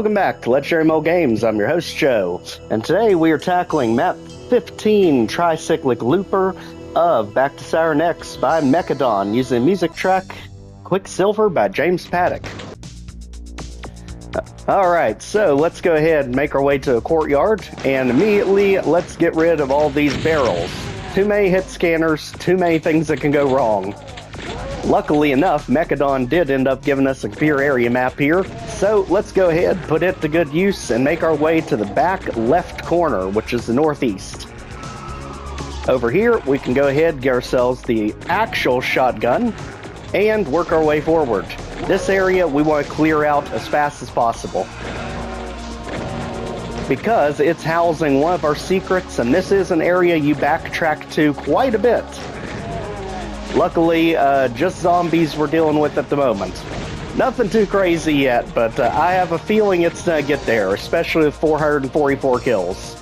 Welcome back to Legendary Mo Games. I'm your host, Joe, and today we are tackling MAP15 Tricyclic Looper of Back to Saturn X by Mechadon using the music track Quicksilver by James Paddock. Alright, so let's go ahead and make our way to a courtyard, and immediately let's get rid of all these barrels. Too many hit scanners, too many things that can go wrong. Luckily enough, Mechadon did end up giving us a computer area map here, so let's go ahead, put it to good use, and make our way to the back left corner, which is the northeast. Over here, we can go ahead and get ourselves the actual shotgun, and work our way forward. This area we want to clear out as fast as possible, because it's housing one of our secrets, and this is an area you backtrack to quite a bit. Luckily, just zombies we're dealing with at the moment. Nothing too crazy yet, but I have a feeling it's gonna get there, especially with 444 kills.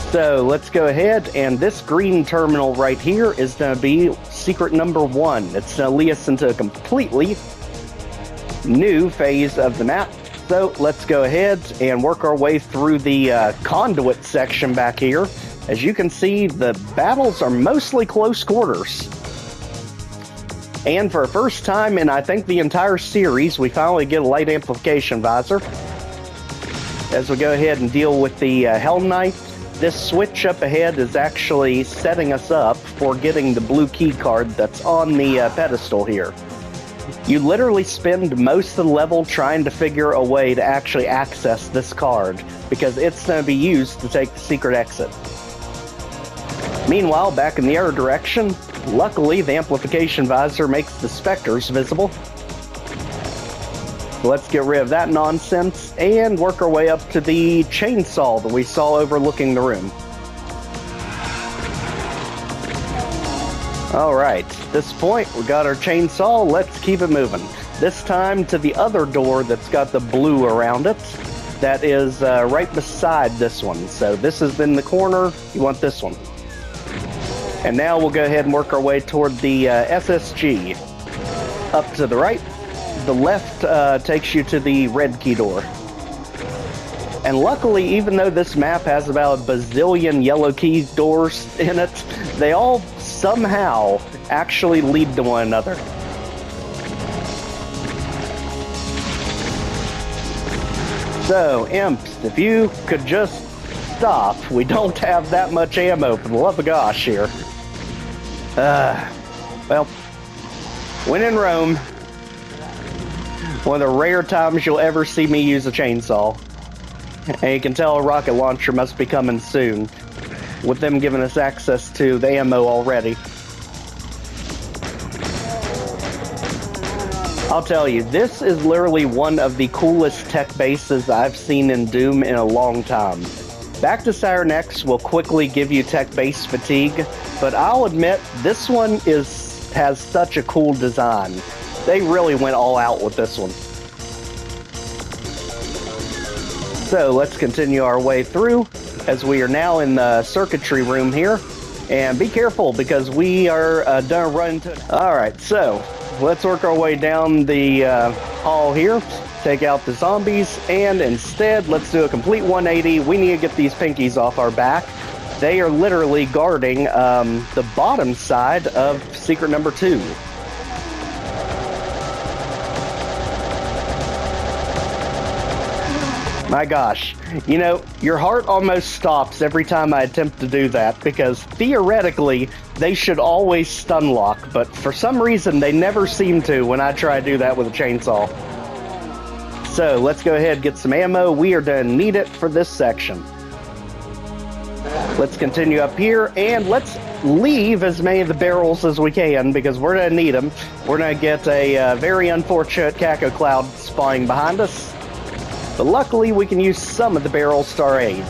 So let's go ahead, and this green terminal right here is gonna be secret number 1. It's gonna lead us into a completely new phase of the map. So let's go ahead and work our way through the conduit section back here. As you can see, the battles are mostly close quarters. And for the first time in, I think, the entire series, we finally get a light amplification visor. As we go ahead and deal with the Helm Knight, this switch up ahead is actually setting us up for getting the blue keycard that's on the pedestal here. You literally spend most of the level trying to figure a way to actually access this card, because it's going to be used to take the secret exit. Meanwhile, back in the other direction, luckily the amplification visor makes the specters visible. Let's get rid of that nonsense and work our way up to the chainsaw that we saw overlooking the room. Alright, at this point we got our chainsaw, let's keep it moving. This time to the other door that's got the blue around it. That is right beside this one. So this is in the corner, you want this one. And now we'll go ahead and work our way toward the SSG. Up to the right, the left takes you to the red key door. And luckily, even though this map has about a bazillion yellow key doors in it, they all somehow actually lead to one another. So, imps, if you could just stop. We don't have that much ammo, for the love of gosh, here. Well, when in Rome, one of the rare times you'll ever see me use a chainsaw. And you can tell a rocket launcher must be coming soon, with them giving us access to the ammo already. I'll tell you, this is literally one of the coolest tech bases I've seen in Doom in a long time. Back to Saturn X will quickly give you tech base fatigue, but I'll admit this one has such a cool design. They really went all out with this one. So let's continue our way through, as we are now in the circuitry room here. And be careful, because we are gonna run into... Alright, so let's work our way down the hall here. Take out the zombies, and instead, let's do a complete 180. We need to get these pinkies off our back. They are literally guarding the bottom side of secret number 2. My gosh, you know, your heart almost stops every time I attempt to do that, because theoretically, they should always stun lock, but for some reason, they never seem to when I try to do that with a chainsaw. So let's go ahead and get some ammo. We are going to need it for this section. Let's continue up here, and let's leave as many of the barrels as we can, because we're going to need them. We're going to get a very unfortunate Caco Cloud spawning behind us. But luckily, we can use some of the barrels to our aid.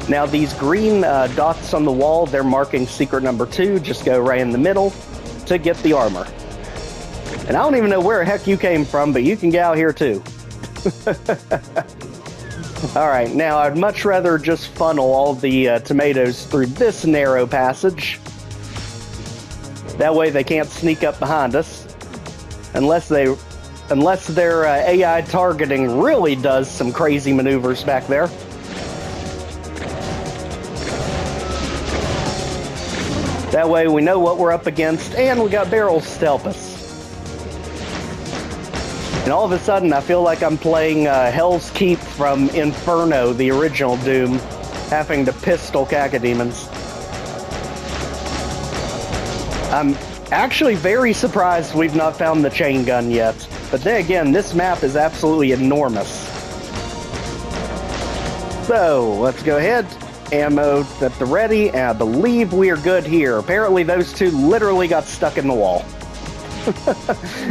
Now, these green dots on the wall, they're marking secret number 2. Just go right in the middle to get the armor. And I don't even know where the heck you came from, but you can get out here too. Alright, now I'd much rather just funnel all the tomatoes through this narrow passage. That way they can't sneak up behind us. Unless they unless their AI targeting really does some crazy maneuvers back there. That way we know what we're up against, and we got barrels to help us. And all of a sudden, I feel like I'm playing Hell's Keep from Inferno, the original Doom, having to pistol cacodemons. I'm actually very surprised we've not found the chain gun yet. But then again, this map is absolutely enormous. So, let's go ahead. Ammo at the ready, and I believe we are good here. Apparently those two literally got stuck in the wall.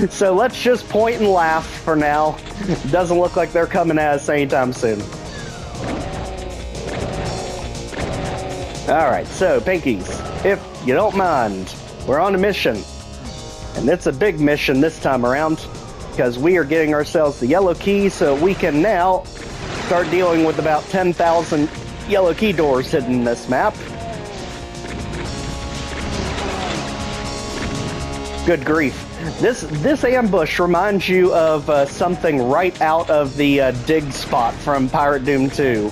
So let's just point and laugh for now. Doesn't look like they're coming at us anytime soon. Alright, so pinkies, if you don't mind, we're on a mission. And it's a big mission this time around, because we are getting ourselves the yellow key so we can now start dealing with about 10,000 yellow key doors hidden in this map. Good grief. This ambush reminds you of something right out of the dig spot from Pirate Doom 2.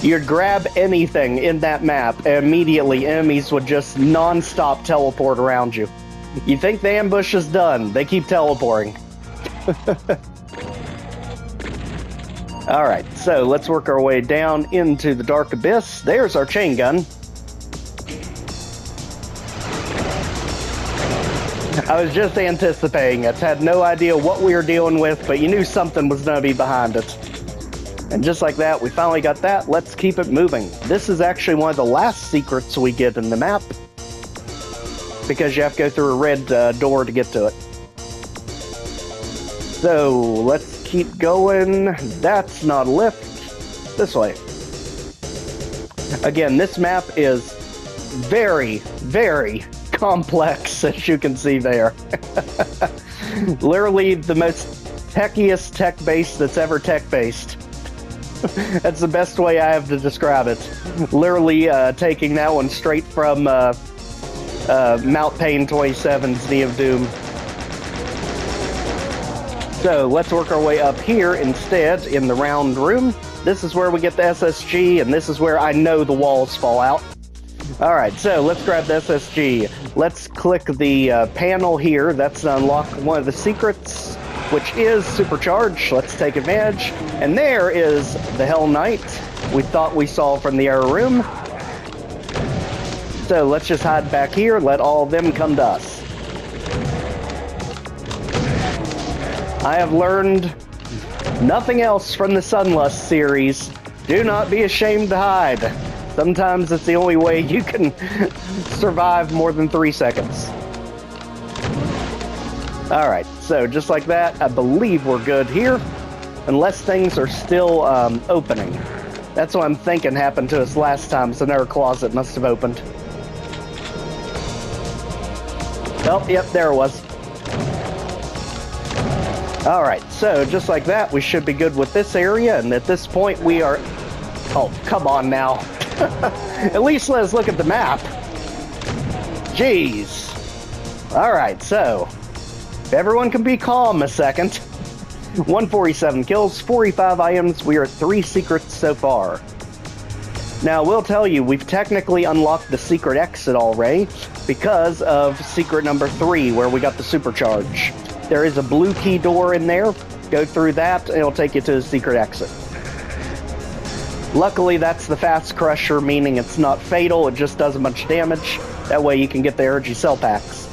You'd grab anything in that map, and immediately enemies would just non-stop teleport around you. You think the ambush is done, they keep teleporting. Alright, so let's work our way down into the Dark Abyss. There's our chain gun. I was just anticipating it. Had no idea what we were dealing with, but you knew something was going to be behind it. And just like that, we finally got that. Let's keep it moving. This is actually one of the last secrets we get in the map, because you have to go through a red door to get to it. So, let's keep going. That's not a lift. This way. Again, this map is very, very complex, as you can see there. Literally the most techiest tech-based that's ever tech-based. That's the best way I have to describe it. Literally taking that one straight from MAP15 27's Knee of Doom. So let's work our way up here instead in the round room. This is where we get the SSG, and this is where I know the walls fall out. Alright, so let's grab the SSG. Let's click the panel here. That's to unlock one of the secrets, which is supercharged. Let's take advantage. And there is the Hell Knight we thought we saw from the error room. So let's just hide back here, let all of them come to us. I have learned nothing else from the Sunlust series. Do not be ashamed to hide. Sometimes it's the only way you can survive more than 3 seconds. Alright, so just like that, I believe we're good here. Unless things are still opening. That's what I'm thinking happened to us last time, so our closet must have opened. Oh, yep, there it was. Alright, so just like that, we should be good with this area, and at this point we are... Oh, come on now. At least let us look at the map. Jeez. Alright, so... if everyone can be calm a second. 147 kills, 45 items, we are at 3 secrets so far. Now, we'll tell you, we've technically unlocked the secret exit already, because of secret number 3, where we got the supercharge. There is a blue key door in there. Go through that, and it'll take you to the secret exit. Luckily, that's the fast crusher, meaning it's not fatal, it just does a bunch of damage. That way you can get the energy cell packs.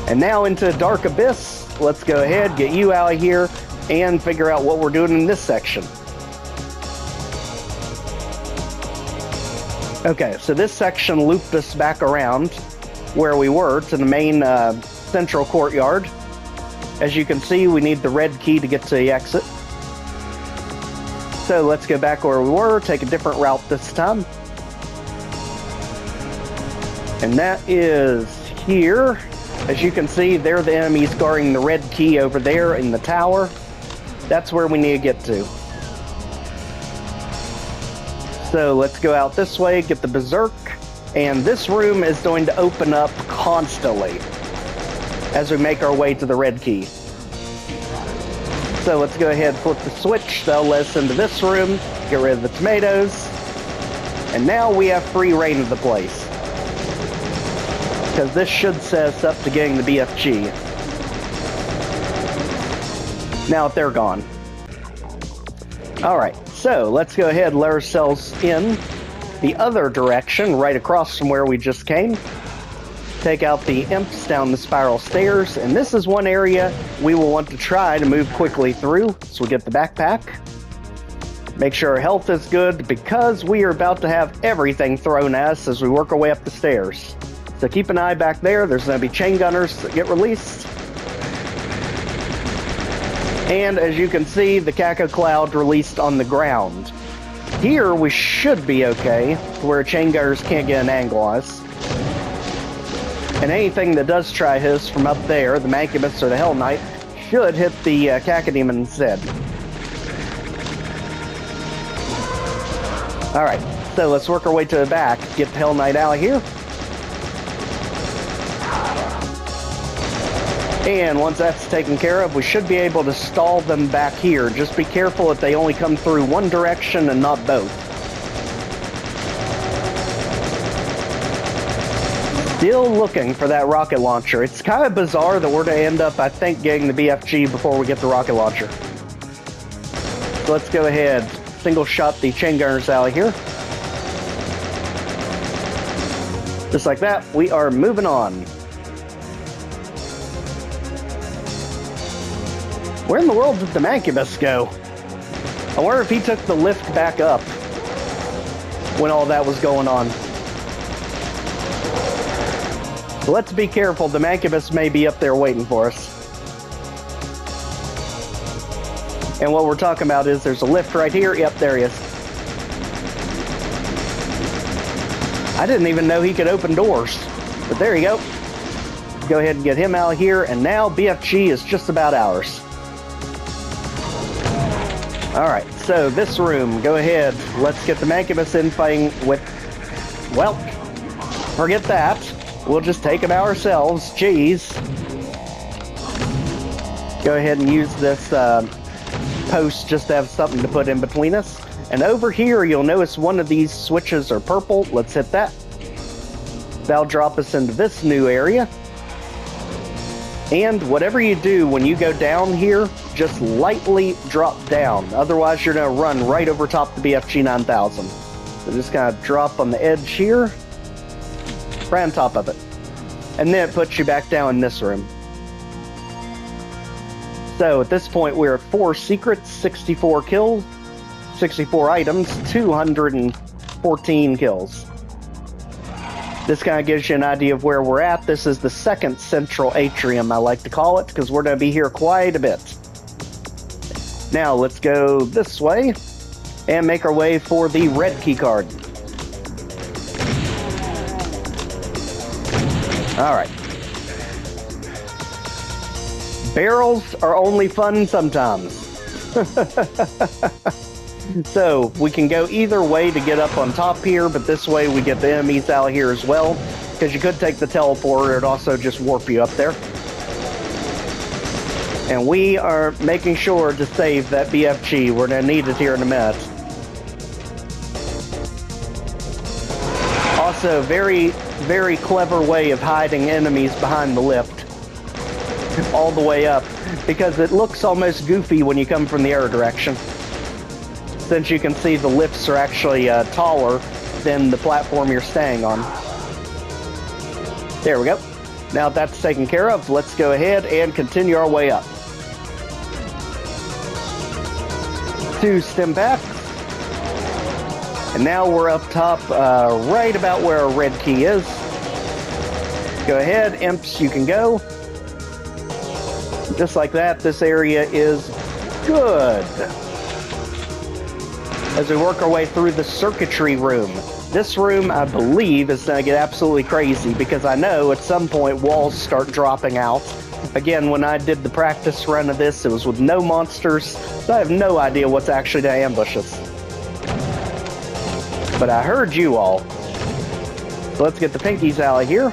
And now into Dark Abyss. Let's go ahead, get you out of here, and figure out what we're doing in this section. Okay, so this section looped us back around where we were to the main central courtyard. As you can see, we need the red key to get to the exit. So let's go back where we were, take a different route this time. And that is here. As you can see, there are the enemies guarding the red key over there in the tower. That's where we need to get to. So let's go out this way, get the Berserk, and this room is going to open up constantly. as we make our way to the red key. So let's go ahead and flip the switch. That'll let us into this room, get rid of the tomatoes, and now we have free reign of the place. Because this should set us up to getting the BFG. Now that they're gone. Alright, so let's go ahead and let ourselves in the other direction, right across from where we just came. Take out the imps down the spiral stairs, and this is one area we will want to try to move quickly through. So we'll get the backpack. Make sure our health is good, because we are about to have everything thrown at us as we work our way up the stairs. So keep an eye back there. There's going to be chain gunners that get released. And as you can see, the Caco Cloud released on the ground. Here we should be okay, where chain gunners can't get an angle on us. And anything that does try hit us from up there, the Mancubus or the Hell Knight, should hit the Cacodemon instead. Alright, so let's work our way to the back, get the Hell Knight out of here. And once that's taken care of, we should be able to stall them back here. Just be careful that they only come through one direction and not both. Still looking for that rocket launcher. It's kind of bizarre that we're to end up, I think, getting the BFG before we get the rocket launcher. So let's go ahead, single shot the chain gunners out of here. Just like that, we are moving on. Where in the world did the Mancubus go? I wonder if he took the lift back up when all that was going on. So let's be careful, the Mancubus may be up there waiting for us. And what we're talking about is there's a lift right here. Yep, there he is. I didn't even know he could open doors, but there you go. Go ahead and get him out of here, and now BFG is just about ours. Alright, so this room, go ahead. Let's get the Mancubus in fighting with... Well, forget that. We'll just take him out ourselves. Jeez. Go ahead and use this post just to have something to put in between us. And over here, you'll notice one of these switches are purple. Let's hit that. That'll drop us into this new area. And whatever you do when you go down here, just lightly drop down. Otherwise, you're going to run right over top the BFG 9000. So just kind of drop on the edge here, right on top of it. And then it puts you back down in this room. So at this point, we're at 4 secrets, 64 kills, 64 items, 214 kills. This kind of gives you an idea of where we're at. This is the second central atrium, I like to call it, because we're going to be here quite a bit. Now, let's go this way and make our way for the red key card. Alright. Barrels are only fun sometimes. So, we can go either way to get up on top here, but this way we get the enemies out here as well, because you could take the teleporter, it'd also just warp you up there. And we are making sure to save that BFG. We're going to need it here in a minute. Also, very, very clever way of hiding enemies behind the lift. All the way up, because it looks almost goofy when you come from the arrow direction. Since you can see the lifts are actually taller than the platform you're staying on. There we go. Now that's taken care of, let's go ahead and continue our way up. 2 stem backs. And now we're up top, right about where our red key is. Go ahead, imps, you can go. Just like that, this area is good. As we work our way through the circuitry room. This room, I believe, is going to get absolutely crazy, because I know at some point walls start dropping out. Again, when I did the practice run of this, it was with no monsters, so I have no idea what's actually going to ambush us. But I heard you all. So let's get the pinkies out of here.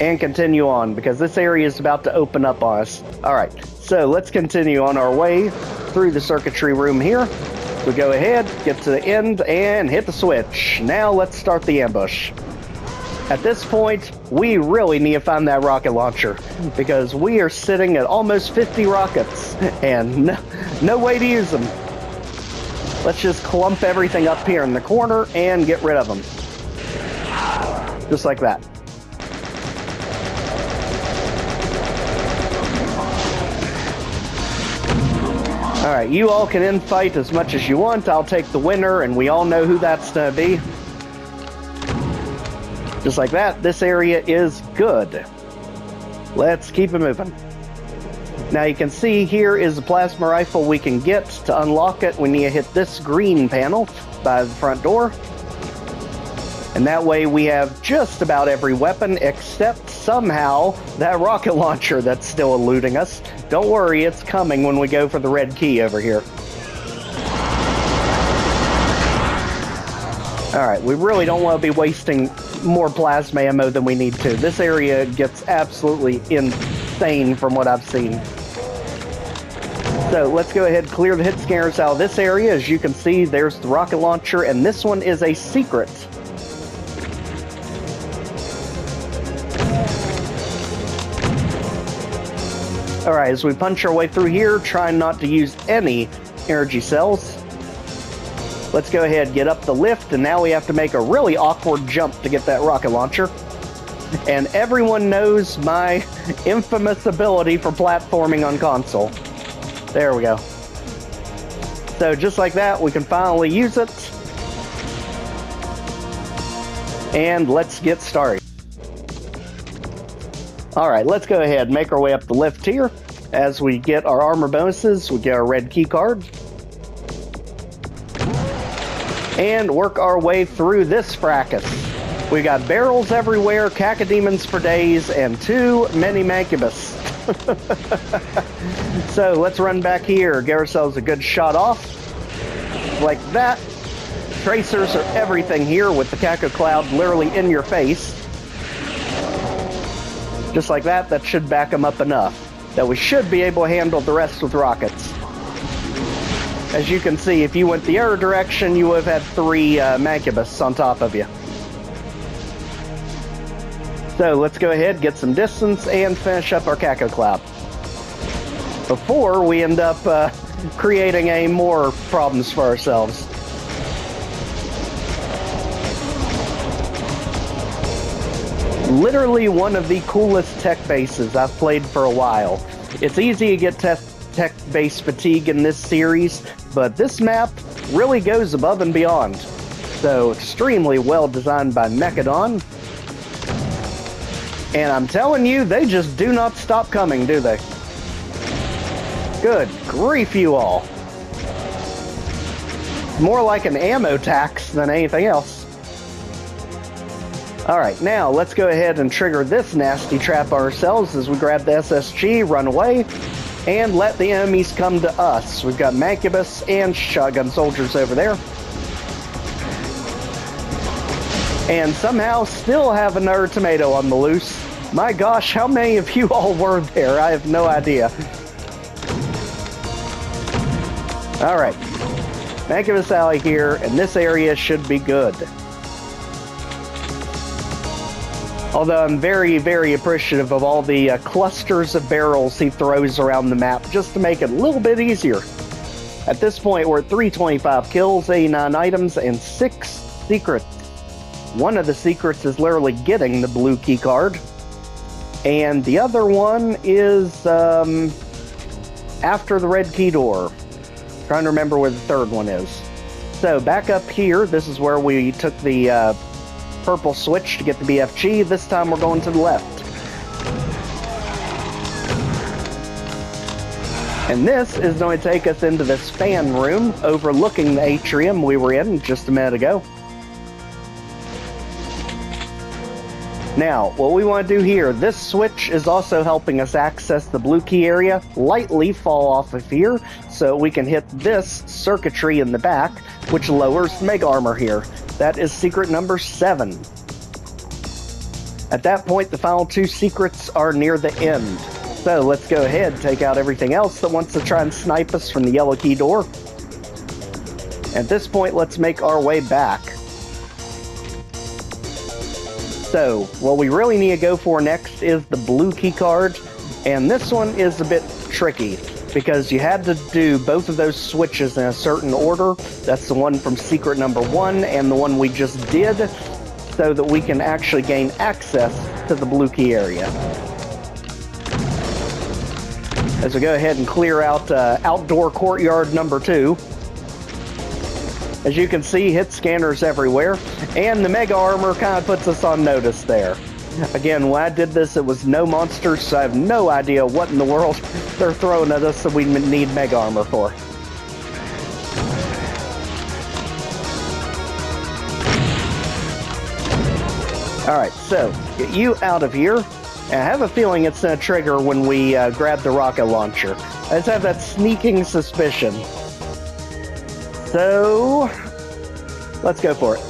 and continue on, because this area is about to open up on us. Alright, so let's continue on our way through the circuitry room here. We go ahead, get to the end, and hit the switch. Now let's start the ambush. At this point, we really need to find that rocket launcher, because we are sitting at almost 50 rockets, and no way to use them. Let's just clump everything up here in the corner and get rid of them. Just like that. Alright, you all can infight as much as you want. I'll take the winner, and we all know who that's gonna be. Just like that, this area is good. Let's keep it moving. Now you can see here is a plasma rifle we can get. To unlock it, we need to hit this green panel by the front door. And that way we have just about every weapon except somehow that rocket launcher that's still eluding us. Don't worry, it's coming when we go for the red key over here. Alright, we really don't want to be wasting more plasma ammo than we need to. This area gets absolutely insane from what I've seen. So let's go ahead and clear the hit scanners out of this area. As you can see, there's the rocket launcher, and this one is a secret. Alright, as we punch our way through here, trying not to use any energy cells. Let's go ahead and get up the lift, and now we have to make a really awkward jump to get that rocket launcher. And everyone knows my infamous ability for platforming on console. There we go. So just like that, we can finally use it. And let's get started. Alright, let's go ahead and make our way up the lift here. As we get our armor bonuses, we get our red key card. And work our way through this fracas. We got barrels everywhere, cacodemons for days, and too many mancubus. So let's run back here, get ourselves a good shot off. Like that. Tracers are everything here with the caco cloud literally in your face. Just like that, that should back them up enough that we should be able to handle the rest with rockets. As you can see, if you went the other direction, you would have had 3 mancubus on top of you. So let's go ahead, get some distance, and finish up our caco cloud before we end up creating a more problems for ourselves. Literally one of the coolest tech bases I've played for a while. It's easy to get tech base fatigue in this series, but this map really goes above and beyond. So extremely well designed by Mechadon. And I'm telling you, they just do not stop coming, do they? Good grief, you all. More like an ammo tax than anything else. Alright, now let's go ahead and trigger this nasty trap ourselves as we grab the SSG, run away, and let the enemies come to us. We've got mancubus and shotgun soldiers over there. And somehow still have another tomato on the loose. My gosh, how many of you all were there? I have no idea. Alright, mancubus alley here, and this area should be good. Although I'm very, very appreciative of all the clusters of barrels he throws around the map just to make it a little bit easier. At this point, we're at 325 kills, 89 items, and 6 secrets. One of the secrets is literally getting the blue key card, and the other one is after the red key door. Trying to remember where the third one is. So back up here, this is where we took the purple switch to get the BFG. This time we're going to the left. And this is going to take us into this fan room overlooking the atrium we were in just a minute ago. Now, what we want to do here, this switch is also helping us access the blue key area, lightly fall off of here, so we can hit this circuitry in the back, which lowers mega armor here. That is secret number 7. At that point, the final 2 secrets are near the end. So let's go ahead and take out everything else that wants to try and snipe us from the yellow key door. At this point, let's make our way back. So, what we really need to go for next is the blue key card, and this one is a bit tricky because you had to do both of those switches in a certain order. That's the one from secret number 1 and the one we just did, so that we can actually gain access to the blue key area. As we go ahead and clear out outdoor courtyard number 2. As you can see, hit scanners everywhere, and the mega armor kind of puts us on notice there. Again, when I did this, it was no monsters, so I have no idea what in the world they're throwing at us that we need mega armor for. Alright, so, get you out of here. And I have a feeling it's going to trigger when we grab the rocket launcher. I just have that sneaking suspicion. So, let's go for it.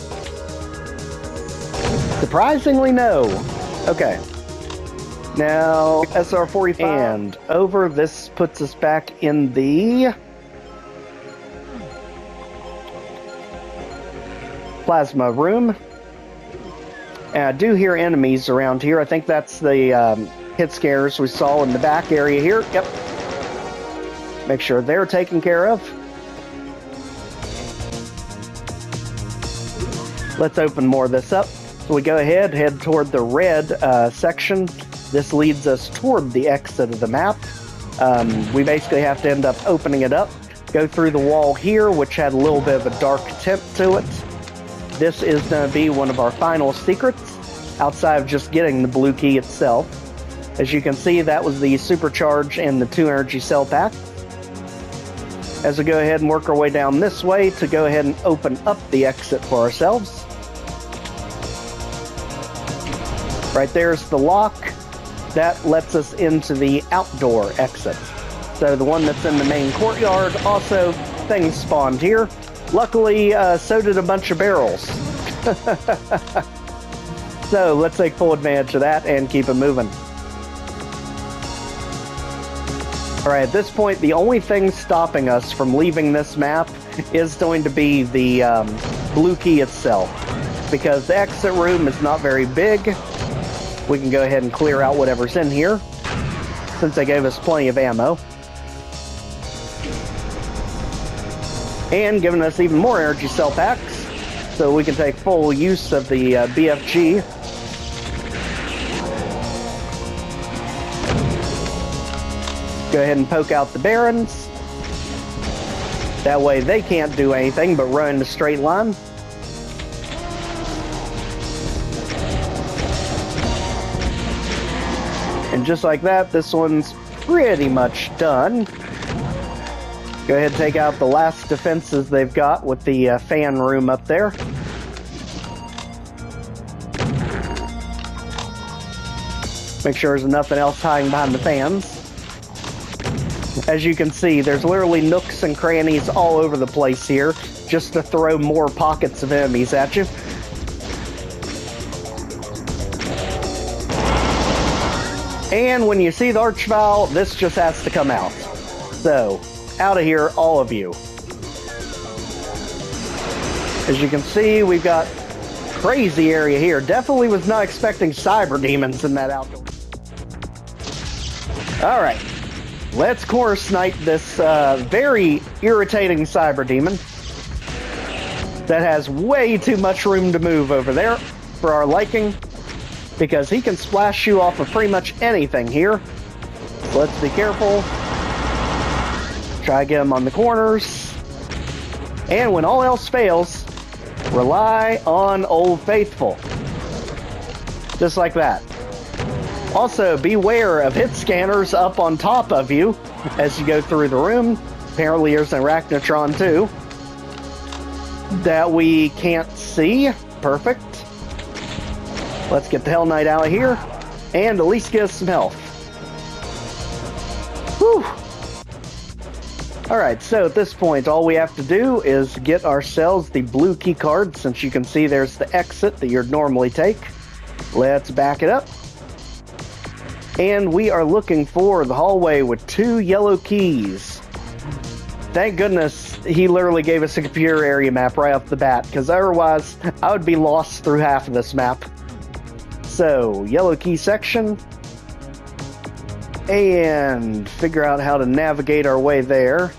Surprisingly, no. Okay. Now, SR-45 and over. This puts us back in the plasma room. And I do hear enemies around here. I think that's the hit scares we saw in the back area here. Yep. Make sure they're taken care of. Let's open more of this up. So we go ahead, head toward the red section. This leads us toward the exit of the map. We basically have to end up opening it up, go through the wall here, which had a little bit of a dark tint to it. This is going to be one of our final secrets, outside of just getting the blue key itself. As you can see, that was the supercharge and the 2 energy cell pack. As we go ahead and work our way down this way to go ahead and open up the exit for ourselves. Right there's the lock. That lets us into the outdoor exit. So the one that's in the main courtyard, also things spawned here. Luckily, so did a bunch of barrels. So let's take full advantage of that and keep it moving. Alright, at this point, the only thing stopping us from leaving this map is going to be the blue key itself. Because the exit room is not very big, we can go ahead and clear out whatever's in here, since they gave us plenty of ammo. And giving us even more energy cell packs, so we can take full use of the BFG. Go ahead and poke out the Barons. That way they can't do anything but run in a straight line. And just like that, this one's pretty much done. Go ahead and take out the last defenses they've got with the fan room up there. Make sure there's nothing else hiding behind the fans. As you can see, there's literally nooks and crannies all over the place here, just to throw more pockets of enemies at you. And when you see the Archvile, this just has to come out. So, out of here, all of you. As you can see, we've got crazy area here. Definitely was not expecting cyber demons in that outdoor. Alright, let's corner snipe this very irritating cyber demon that has way too much room to move over there for our liking, because he can splash you off of pretty much anything here. So let's be careful. Try to get him on the corners. And when all else fails, rely on Old Faithful. Just like that. Also, beware of hit scanners up on top of you as you go through the room. Apparently there's an Arachnotron too that we can't see. Perfect. Let's get the Hell Knight out of here and at least get us some health. Whew. Alright, so at this point, all we have to do is get ourselves the blue key card, since you can see there's the exit that you'd normally take. Let's back it up. And we are looking for the hallway with 2 yellow keys. Thank goodness he literally gave us a computer area map right off the bat, because otherwise I would be lost through half of this map. So, yellow key section. And figure out how to navigate our way there.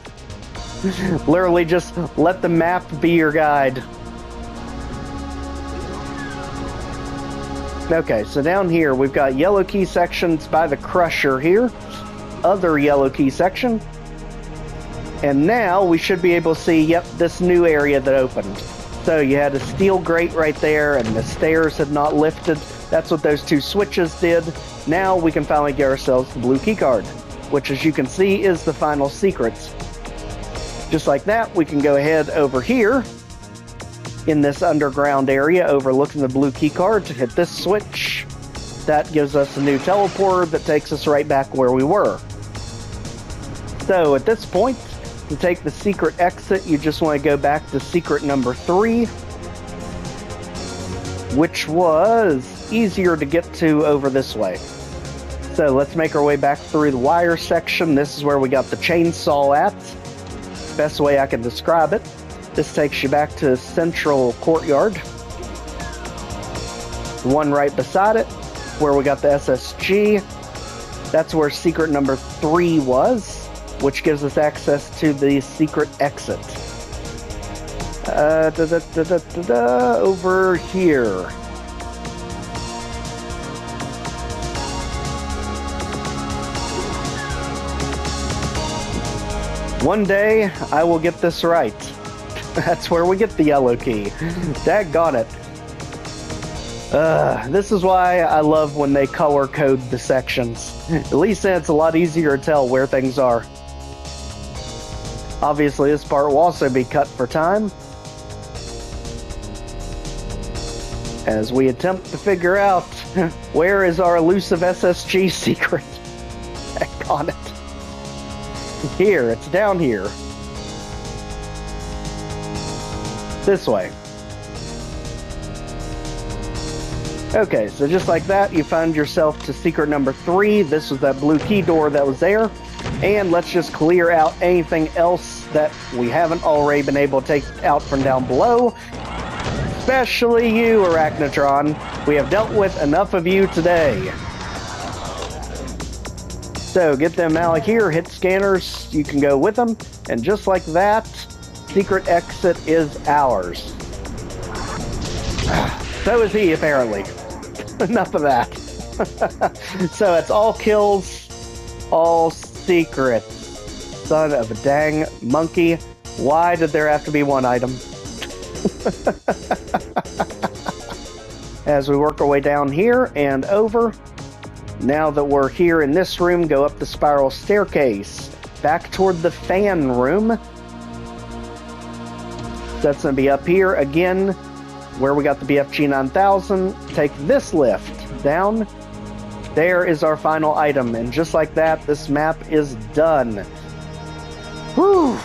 Literally just let the map be your guide. Okay, so down here we've got yellow key sections by the crusher here. Other yellow key section. And now we should be able to see, yep, this new area that opened. So you had a steel grate right there and the stairs had not lifted. That's what those 2 switches did. Now we can finally get ourselves the blue keycard, which as you can see is the final secrets. Just like that, we can go ahead over here in this underground area overlooking the blue keycard to hit this switch. That gives us a new teleporter that takes us right back where we were. So at this point, to take the secret exit, you just want to go back to secret number 3, which was easier to get to over this way. So let's make our way back through the wire section. This is where we got the chainsaw at. Best way I can describe it. This takes you back to central courtyard. The one right beside it, where we got the SSG. That's where secret number 3 was, which gives us access to the secret exit. Over here. One day, I will get this right. That's where we get the yellow key. Daggone it. This is why I love when they color code the sections. At least then it's a lot easier to tell where things are. Obviously, this part will also be cut for time, as we attempt to figure out where is our elusive SSG secret. Heck on it. Here, it's down here. This way. Okay, so just like that, you found yourself to secret number 3. This was that blue key door that was there. And let's just clear out anything else that we haven't already been able to take out from down below. Especially you, Arachnotron. We have dealt with enough of you today. So, get them out of here, hit scanners, you can go with them. And just like that, secret exit is ours. So is he, apparently. Enough of that. So it's all kills, all secrets. Son of a dang monkey. Why did there have to be one item? As we work our way down here and over. Now that we're here in this room, go up the spiral staircase. Back toward the fan room. That's going to be up here again, where we got the BFG 9000. Take this lift down. There is our final item, and just like that, this map is done. Whew!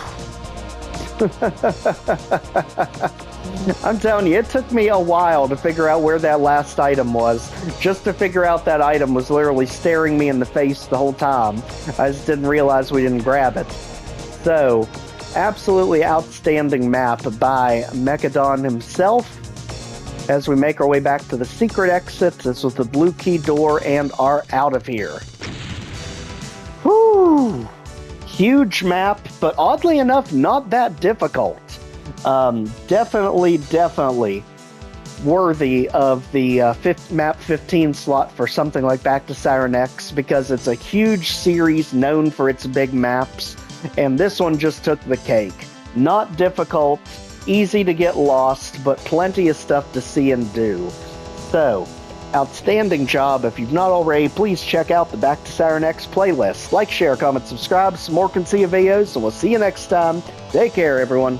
I'm telling you, it took me a while to figure out where that last item was. Just to figure out that item was literally staring me in the face the whole time. I just didn't realize we didn't grab it. So, absolutely outstanding map by Mechadon himself. As we make our way back to the secret exit, this was the blue key door, and are out of here. Whew! Huge map, but oddly enough, not that difficult. Definitely worthy of the MAP15 slot for something like Back to Saturn X, because it's a huge series known for its big maps, and this one just took the cake. Not difficult, easy to get lost, but plenty of stuff to see and do. So, outstanding job. If you've not already, please check out the Back to Saturn X playlist. Like, share, comment, subscribe, some more Consia videos, and we'll see you next time. Take care, everyone.